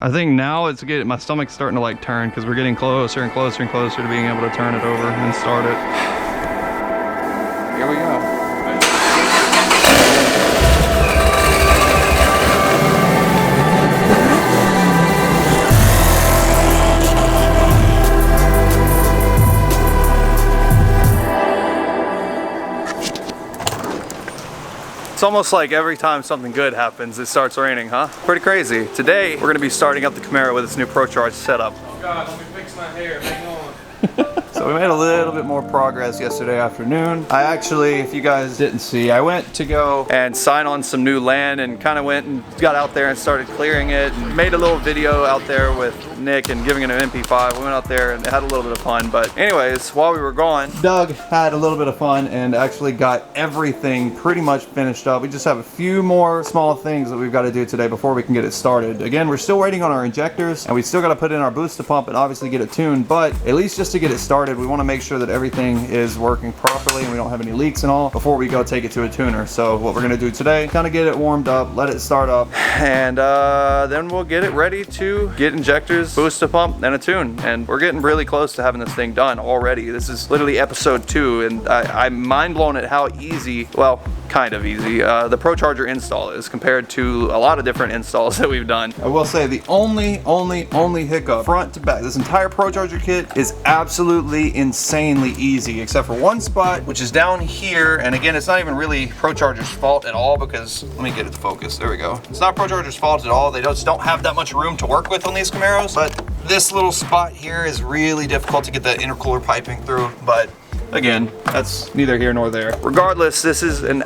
I think now it's getting, my stomach's starting to like turn because we're getting closer and closer and closer to being able to turn it over and start it. Here we go. It's almost like every time something good happens, it starts raining, huh? Pretty crazy. Today, we're gonna be starting up the Camaro with its new Procharged setup. Oh God, let me fix my hair, hang on. So we made a little bit more progress yesterday afternoon. I actually, if you guys didn't see, I went to go and sign on some new land and kind of went and got out there and started clearing it and made a little video out there with Nick and giving it an MP5. We went out there and had a little bit of fun. But anyways, while we were gone, Doug had a little bit of fun and actually got everything pretty much finished up. We just have a few more small things that we've got to do today before we can get it started. Again, we're still waiting on our injectors and we still got to put in our booster pump and obviously get it tuned. But at least just to get it started, we want to make sure that everything is working properly and we don't have any leaks and all before we go take it to a tuner. So what we're going to do today, kind of get it warmed up, let it start up, and then we'll get it ready to get injectors, booster pump, and a tune. And we're getting really close to having this thing done already. This is literally episode 2 and I'm mind blown at how easy, well, kind of easy, the Procharger install is compared to a lot of different installs that we've done. I will say the only hiccup, front to back, this entire Procharger kit is absolutely insanely easy, except for one spot, which is down here. And again, it's not even really Procharger's fault at all because, let me get it to focus, there we go. It's not Procharger's fault at all. They just don't have that much room to work with on these Camaros, but this little spot here is really difficult to get the intercooler piping through, but again, that's neither here nor there. Regardless, this is an,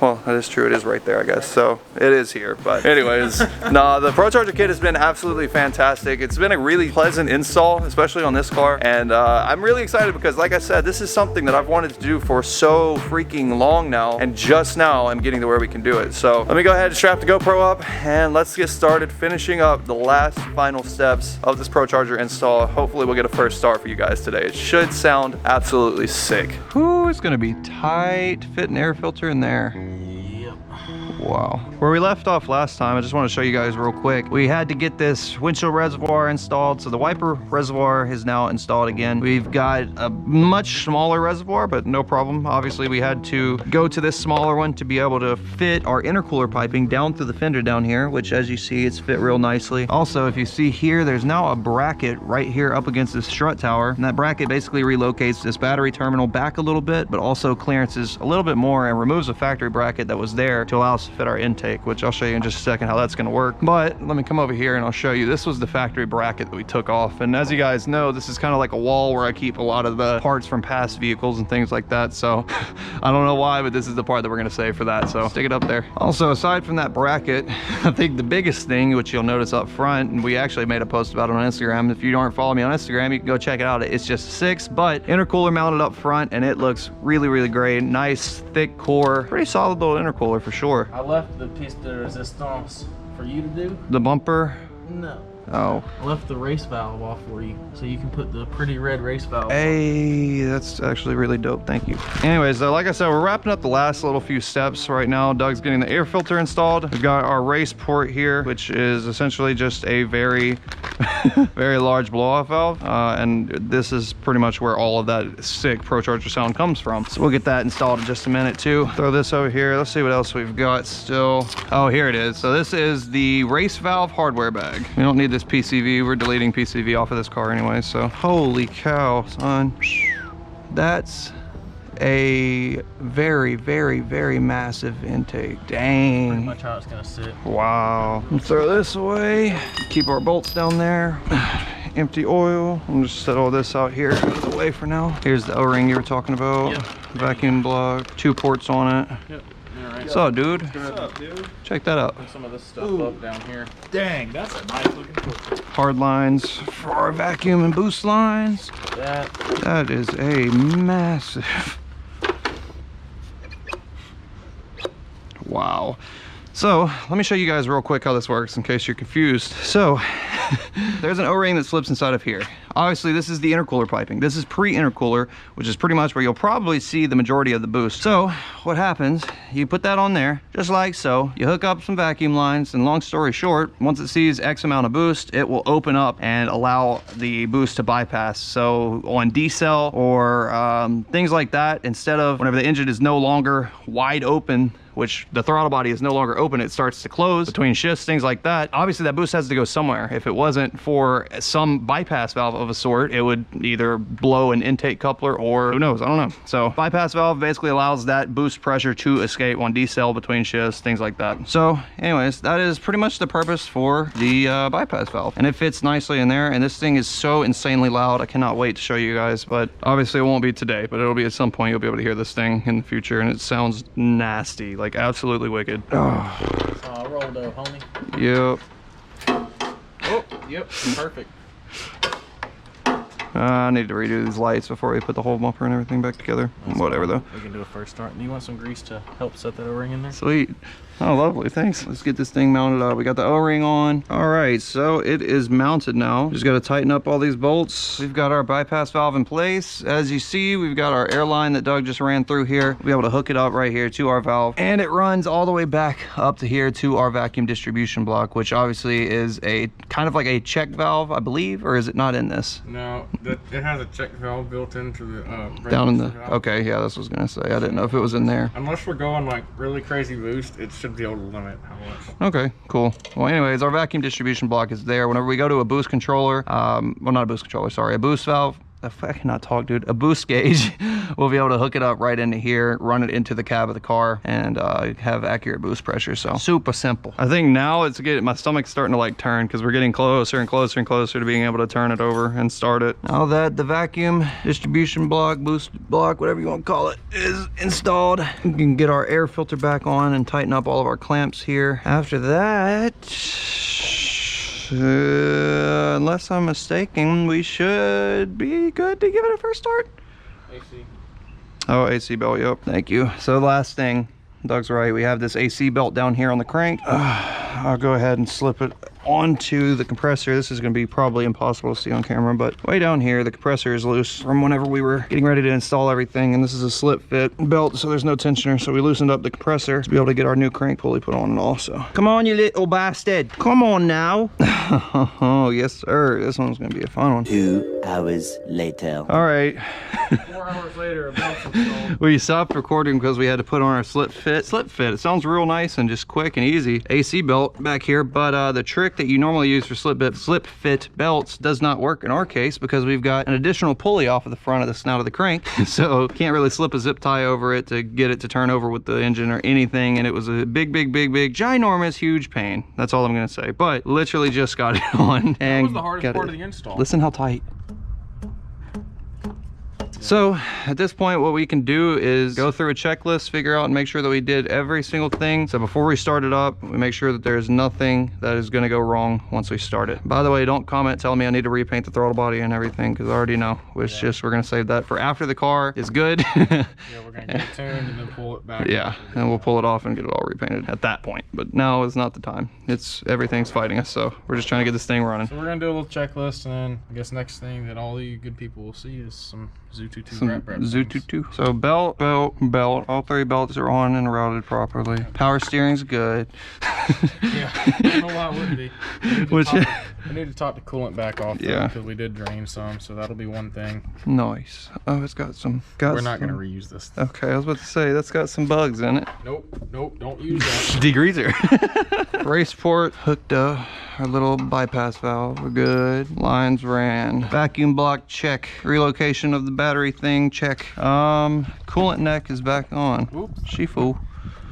well, that is true, it is right there, I guess, so it is here. But anyways, no, the Procharger kit has been absolutely fantastic. It's been a really pleasant install, especially on this car, and I'm really excited because, like I said, this is something that I've wanted to do for so freaking long now, and just now I'm getting to where we can do it. So let me go ahead and strap the GoPro up, and let's get started finishing up the last final steps of this Procharger install. Hopefully we'll get a first start for you guys today. It should sound absolutely sick. Whew, it's gonna be tight, fit an air filter in there. Wow. Where we left off last time, I just want to show you guys real quick. We had to get this windshield reservoir installed, so the wiper reservoir is now installed again. We've got a much smaller reservoir, but no problem. Obviously, we had to go to this smaller one to be able to fit our intercooler piping down through the fender down here, which, as you see, it's fit real nicely. Also, if you see here, there's now a bracket right here up against this strut tower, and that bracket basically relocates this battery terminal back a little bit, but also clearances a little bit more and removes a factory bracket that was there to allow us to fit our intake, which I'll show you in just a second how that's going to work. But let me come over here and I'll show you. This was the factory bracket that we took off, and as you guys know, this is kind of like a wall where I keep a lot of the parts from past vehicles and things like that. So I don't know why, but this is the part that we're going to save for that, so stick it up there. Also, aside from that bracket, I think the biggest thing, which you'll notice up front, and we actually made a post about it on Instagram. If you aren't following me on Instagram, you can go check it out. It's just 6, but intercooler mounted up front, and it looks really great. Nice thick core, pretty solid little intercooler for sure. I left the piece de resistance for you to do. The bumper? No. Oh. I left the race valve off for you, so you can put the pretty red race valve. Hey, that's actually really dope. Thank you. Anyways, like I said, we're wrapping up the last little few steps right now. Doug's getting the air filter installed. We've got our race port here, which is essentially just a very large blow-off valve. And this is pretty much where all of that sick Procharger sound comes from. So we'll get that installed in just a minute too. Throw this over here. Let's see what else we've got still. Oh, here it is. So this is the race valve hardware bag. We don't need this PCV. We're deleting PCV off of this car anyway, so holy cow, son. That's a very massive intake. Dang. Pretty much how it's gonna sit. Wow. Let's throw this away. Keep our bolts down there. Empty oil. I'm just set all this out here out of the way for now. Here's the O-ring you were talking about. Yep. Vacuum block, 2 ports on it. Yep. Right. What's up, dude? What's up, dude? Check that out. Put some of this stuff up down here. Dang, that's a nice looking filter. Hard lines for our vacuum and boost lines. That is a massive. Wow. So let me show you guys real quick how this works in case you're confused. So there's an O-ring that slips inside of here. Obviously, this is the intercooler piping. This is pre-intercooler, which is pretty much where you'll probably see the majority of the boost. So what happens, you put that on there, just like so. You hook up some vacuum lines, and long story short, once it sees X amount of boost, it will open up and allow the boost to bypass. So on decel or things like that, instead of whenever the engine is no longer wide open, which the throttle body is no longer open, it starts to close between shifts, things like that. Obviously that boost has to go somewhere. If it wasn't for some bypass valve of a sort, it would either blow an intake coupler or who knows, I don't know. So bypass valve basically allows that boost pressure to escape on decel between shifts, things like that. So anyways, that is pretty much the purpose for the bypass valve. And it fits nicely in there, and this thing is so insanely loud. I cannot wait to show you guys, but obviously it won't be today, but it'll be at some point. You'll be able to hear this thing in the future, and it sounds nasty, like absolutely wicked. Roll dough, homie. Yep. Oh, yep, perfect. I need to redo these lights before we put the whole bumper and everything back together. That's whatever fine. though. We can do a first start. Do you want some grease to help set that O-ring in there? Sweet. Oh, lovely, thanks. Let's get this thing mounted up. We got the O-ring on. All right, so it is mounted now. Just gotta tighten up all these bolts. We've got our bypass valve in place. As you see, we've got our air line that Doug just ran through here. We'll be able to hook it up right here to our valve. And it runs all the way back up to here to our vacuum distribution block, which obviously is a kind of like a check valve, I believe, or is it not in this? No, it has a check valve built into the Down in the, valve. okay, yeah, that's what I was gonna say. I didn't know if it was in there. Unless we're going like really crazy boost, it should be able to limit how much. Okay, cool. Well, anyways, our vacuum distribution block is there. Whenever we go to a boost controller, well, not a boost controller, sorry, a boost valve, I cannot talk, dude, a boost gauge, we'll be able to hook it up right into here, run it into the cab of the car, and have accurate boost pressure. So super simple. I think now it's getting, my stomach's starting to like turn because we're getting closer and closer and closer to being able to turn it over and start it. Now that the vacuum distribution block, boost block, whatever you want to call it, is installed, we can get our air filter back on and tighten up all of our clamps here. After that, unless I'm mistaken, we should be good to give it a first start. AC. Oh, AC belt, yep. Thank you. So last thing, Doug's right, we have this AC belt down here on the crank. I'll go ahead and slip it onto the compressor. This is going to be probably impossible to see on camera, but way down here the compressor is loose from whenever we were getting ready to install everything, and this is a slip fit belt, so there's no tensioner, so we loosened up the compressor to be able to get our new crank pulley put on and all. So come on, you little bastard, come on now. Oh yes sir, this one's gonna be a fun one. 2 hours later. All right. 4 hours later, a belt's installed. We stopped recording because we had to put on our slip fit. It sounds real nice and just quick and easy. AC belt back here, but the trick that you normally use for slip fit belts does not work in our case because we've got an additional pulley off of the front of the snout of the crank. So can't really slip a zip tie over it to get it to turn over with the engine or anything. And it was a big, ginormous, huge pain. That's all I'm gonna say. But literally just got it on. And That was the hardest part of the install. Listen how tight. So at this point, what we can do is go through a checklist, figure out and make sure that we did every single thing. So before we start it up, we make sure that there's nothing that is going to go wrong once we start it. By the way, don't comment telling me I need to repaint the throttle body and everything, because I already know. It's just, we're going to save that for after the car is good. Yeah, we're gonna get it tuned and then pull it back. Yeah, and we'll pull it off and get it all repainted at that point. But now is not the time. Everything's fighting us, so we're just trying to get this thing running. So we're gonna do a little checklist, and then I guess next thing that all you good people will see is some Zoo22 wrap things. Zoo22. So belt. All 3 belts are on and routed properly. Power steering's good. Yeah, I don't know why it wouldn't be. We need to top the coolant back off, though, Yeah. because we did drain some, so that'll be one thing. Nice. Oh, it's got some. We're not gonna reuse this. Okay, I was about to say that's got some bugs in it. Nope, don't use that. Degreaser. Race port hooked up. Our little bypass valve, we're good. Lines ran. Vacuum block, check. Relocation of the battery thing, check. Coolant neck is back on. Oops. She fool.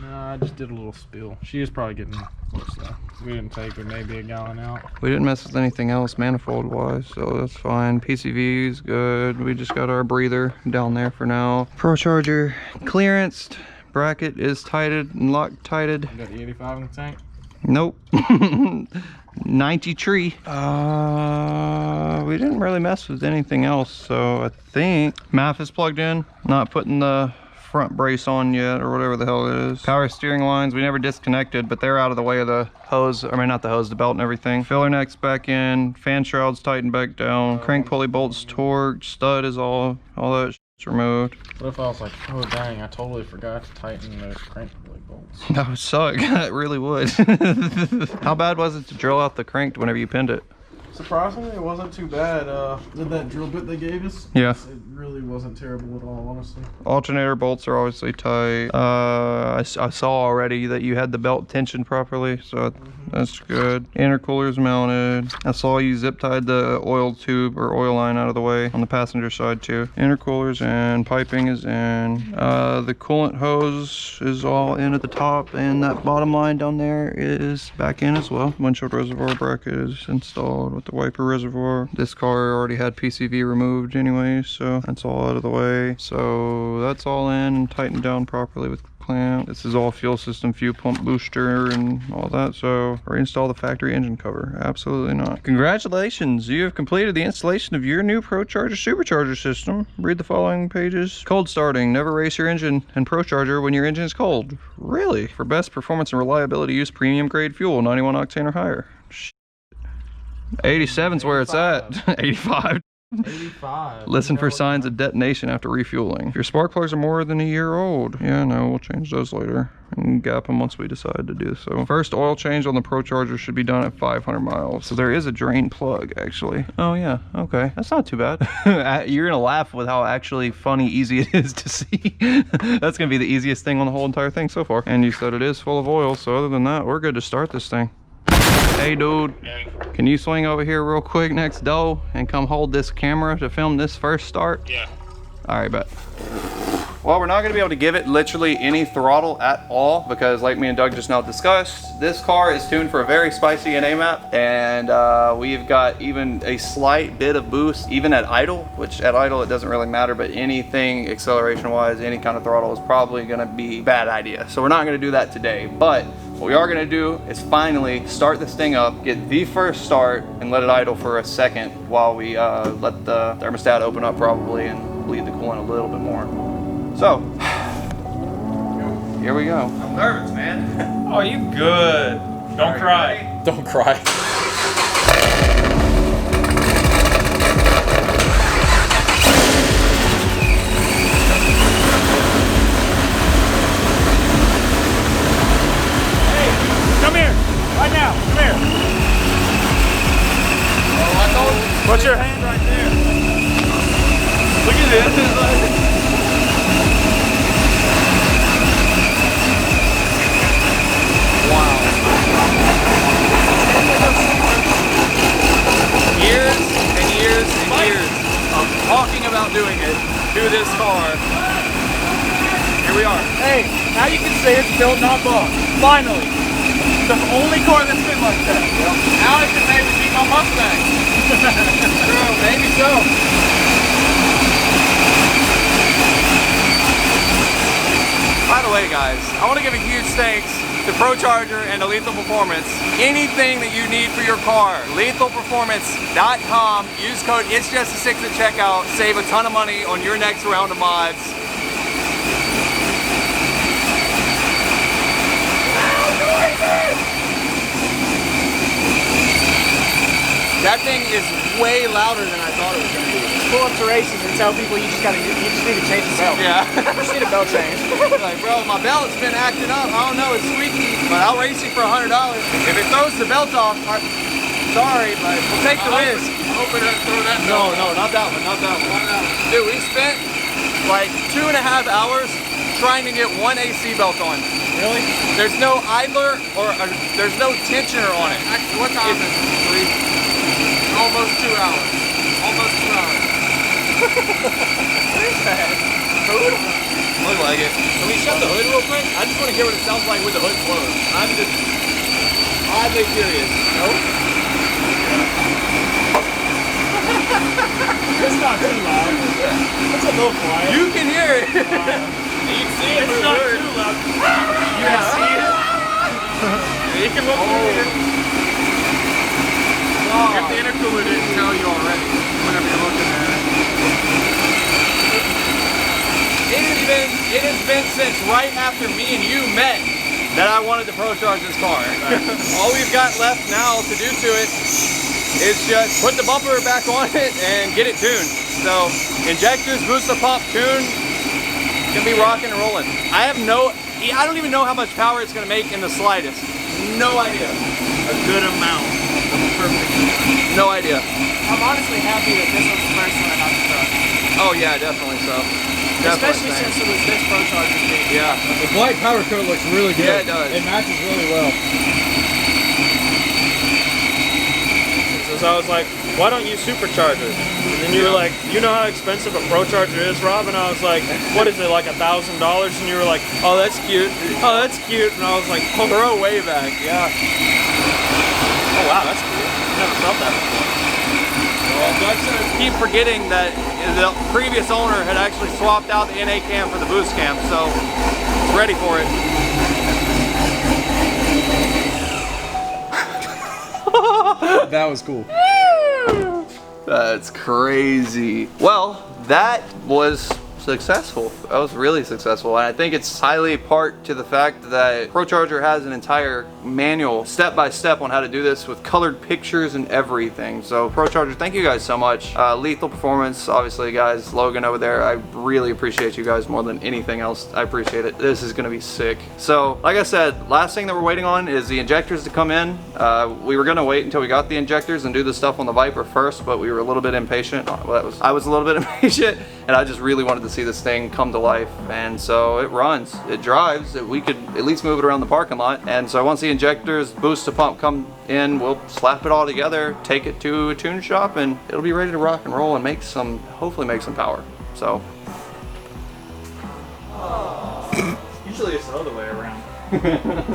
No, I just did a little spill. She is probably getting close though. We didn't take her maybe a gallon out. We didn't mess with anything else manifold wise, so that's fine. PCV is good. We just got our breather down there for now. Procharger clearanced. Bracket is tighted and Loctited. You got the 85 in the tank? Nope. 90 tree. We didn't really mess with anything else, so I think MAF is plugged in. Not putting the front brace on yet, or whatever the hell it is. Power steering lines, we never disconnected, but they're out of the way of the hose. I mean, not the hose, the belt and everything. Filler neck's back in, fan shrouds tightened back down, crank pulley bolts torqued, stud is all that shit's removed. What if I was like, oh dang, I totally forgot to tighten the crank pulley bolts? That would suck. It really would. How bad was it to drill out the crank whenever you pinned it? Surprisingly, it wasn't too bad. Did that drill bit they gave us? Yeah. It really wasn't terrible at all, honestly. Alternator bolts are obviously tight. I saw already that you had the belt tensioned properly, so that's good. Intercooler's mounted. I saw you zip tied the oil tube or oil line out of the way on the passenger side too. Intercooler's in, piping is in. The coolant hose is all in at the top, and that bottom line down there is back in as well. Windshield reservoir bracket is installed with the wiper reservoir. This car already had PCV removed anyway, so that's all out of the way. So that's all in and tightened down properly with clamp. This is all fuel system, fuel pump booster and all that. So reinstall the factory engine cover. Absolutely not. Congratulations, you have completed the installation of your new Procharger supercharger system. Read the following pages. Cold starting. Never race your engine and Procharger when your engine is cold. Really? For best performance and reliability, use premium grade fuel, 91 octane or higher. 87's where it's at. 85. 85. Listen for signs of detonation after refueling. If your spark plugs are more than a year old, yeah, no, we'll change those later and gap them once we decide to do so. First oil change on the Procharger should be done at 500 miles. So there is a drain plug, actually. Oh yeah, okay, that's not too bad. You're gonna laugh with how actually funny, easy it is to see. That's gonna be the easiest thing on the whole entire thing so far. And you said it is full of oil, so other than that, we're good to start this thing. Hey dude, can you swing over here real quick next door and come hold this camera to film this first start? Yeah. All right, bet. Well, we're not gonna be able to give it literally any throttle at all because like me and Doug just now discussed, this car is tuned for a very spicy NA map, and we've got even a slight bit of boost even at idle, which at idle it doesn't really matter, but anything acceleration wise, any kind of throttle is probably gonna be a bad idea. So we're not gonna do that today, but what we are gonna do is finally start this thing up, get the first start, and let it idle for a second while we let the thermostat open up probably and bleed the coolant a little bit more. So, here we go. I'm nervous, man. Oh, you good. Don't cry. Ready? Don't cry. Come here, right now, come here. Oh, Put your hand right there. look at this. Wow. Years and years and years of talking about doing it to this car. Here we are. Hey, now you can say it's built, not bought. Finally. The only car that's been like that. Now it can maybe beat my Mustang. True, maybe so. By the way, guys, I want to give a huge thanks to Procharger and to Lethal Performance. Anything that you need for your car, lethalperformance.com. Use code It's Just a Six at checkout. Save a ton of money on your next round of mods. That thing is way louder than I thought it was going to be. Pull up to races and tell people you just need to change the belt. Yeah. You just need a belt change. Like, bro, my belt's been acting up. I don't know, it's squeaky, but I'll race you for $100. If it throws the belt off, sorry, but we'll take the risk. I hope it doesn't throw that No, not that one, not that one. Dude, we spent like 2.5 hours trying to get one AC belt on. Really? There's no idler or there's no tensioner on it. Actually, what time is it? Almost 2 hours. Almost 2 hours. What is that? Food? Look like it. Can we shut the hood real quick? I just want to hear what it sounds like with the hood closed. I'm just oddly curious. Nope. It's not too loud. It's a little quiet. You can hear it. You can see it. It's not too loud. You can see it? You can look through it. If the intercooler didn't tell you already, whenever you're looking at it. It it has been since right after me and you met that I wanted to Procharge this car. All we've got left now to do to it is just put the bumper back on it and get it tuned. So Injectors, boost the pump, tune, gonna be rocking and rolling. I don't even know how much power it's gonna make in the slightest. No idea. A good amount. Perfect. No idea. I'm honestly happy that this was the first one I got to try. Oh yeah, definitely so. Especially since it was this Procharged kit. Yeah. The black powder coat looks really good. Yeah, it does. It matches really well. So I was like, why don't you supercharge it? And then you were like, you know how expensive a Procharger is, Rob? And I was like, what is it, like $1,000? And you were like, oh, that's cute. Oh, that's cute. And I was like, oh, Throw way back, yeah. oh wow, that's cool. Never felt that before. Keep forgetting that the previous owner had actually swapped out the NA cam for the boost cam, so it's ready for it. That was cool. That's crazy. Well, that was successful. That was really successful, and I think it's highly part to the fact that Procharger has an entire manual step-by-step on how to do this with colored pictures and everything. So Procharger, thank you guys so much. Lethal Performance, obviously, guys, Logan over there, I really appreciate you guys more than anything else. I appreciate it. This is gonna be sick. So like I said, last thing that we're waiting on is the injectors to come in. We were gonna wait until we got the injectors and do the stuff on the Viper first, but we were a little bit impatient. Well, I was a little bit impatient, and I just really wanted to see this thing come to life. And so it runs, it drives, we could at least move it around the parking lot. And so once the injectors, boost to pump come in, we'll slap it all together, take it to a tune shop, and it'll be ready to rock and roll and hopefully make some power. So Usually it's the other way around.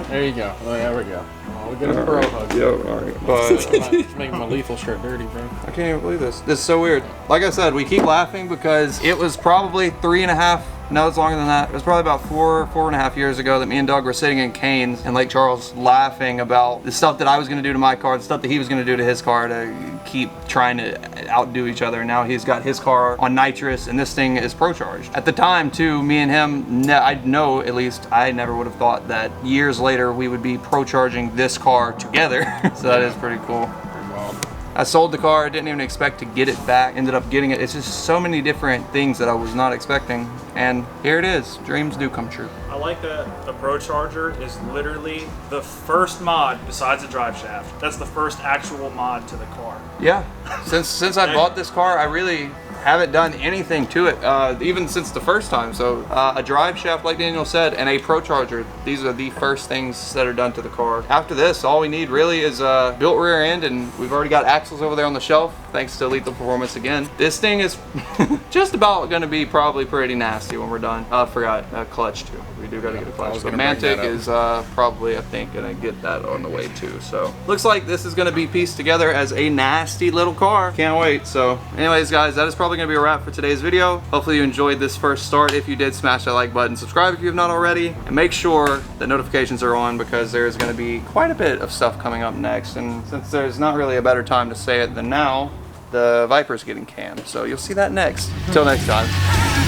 There you go. Oh, there we go. Oh, we get a pro hug. yeah, all right. But It's making my lethal shirt dirty, bro. I can't even believe this. This is so weird. Like I said, we keep laughing because it was probably 3.5, no, it's longer than that. It was probably about 4.5 years ago that me and Doug were sitting in Canes in Lake Charles laughing about the stuff that I was gonna do to my car, the stuff that he was gonna do to his car to keep trying to outdo each other. Now he's got his car on nitrous and this thing is Procharged. At the time too, me and him, I know at least, I never would have thought that years later we would be Procharging this car together. So that is pretty cool. I sold the car, I didn't even expect to get it back, ended up getting it. It's just so many different things that I was not expecting. And here it is, dreams do come true. I like that the Procharger is literally the first mod besides the drive shaft. That's the first actual mod to the car. Yeah, since I bought this car, I really haven't done anything to it, even since the first time. So a drive shaft, like Daniel said, and a Procharger. These are the first things that are done to the car. After this, all we need really is a built rear end, and we've already got axles over there on the shelf, thanks to Lethal Performance again. This thing is just about gonna be probably pretty nasty when we're done. Forgot clutch too. We do gotta get a clutch. But Mantic is probably, I think, gonna get that on the way too. So looks like this is gonna be pieced together as a nasty little car. Can't wait. So anyways, guys, that is probably gonna be a wrap for today's video. Hopefully you enjoyed this first start. If you did, smash that like button, subscribe if you have not already, and make sure that notifications are on because there's gonna be quite a bit of stuff coming up next. And since there's not really a better time to say it than now, the Viper's getting cammed. So you'll see that next. Until next time.